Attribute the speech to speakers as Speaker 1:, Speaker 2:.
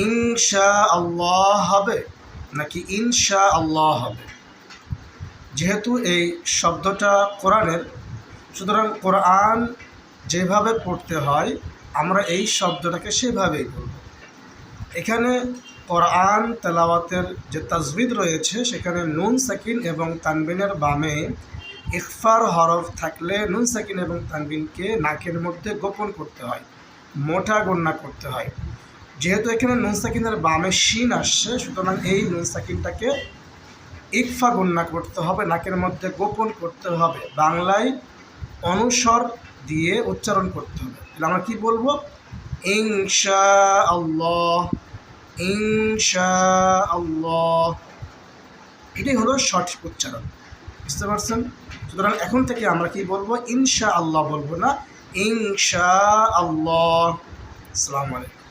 Speaker 1: ইনশা আল্লাহ হবে নাকি ইনশা আল্লাহ হবে? যেহেতু এই শব্দটা কোরআনের, সুতরাং কোরআন যেভাবে পড়তে হয় আমরা এই শব্দটাকে সেভাবেই বলব। এখানে কোরআন তেলাওয়াতের যে তাজবিদ রয়েছে সেখানে নুন সাকিন এবং তানবিনের বামে ইখফার হরফ থাকলে নুন সাকিন এবং তানবিনকে নাকের মধ্যে গোপন করতে হয়, মোটা গণ্যা করতে হয়। যেহেতু এখানে নুন সাকিনের বামে শিন আসছে, সুতরাং এই নুন সাকিনটাকে ইকফা গণ্যা করতে হবে, নাকের মধ্যে গোপন করতে হবে, বাংলায় অনুস্বর দিয়ে উচ্চারণ করতে হবে। তাহলে আমরা কি বলবো? ইনশা আল্লাহ, ইনশা আল্লাহ। এটাই হলো সঠিক উচ্চারণ। বুঝতে পারছেন? সুতরাং এখন থেকে আমরা কি বলবো? ইনশা আল্লাহ বলবো না, ইনশা আল্লাহ। আসসালামু আলাইকুম।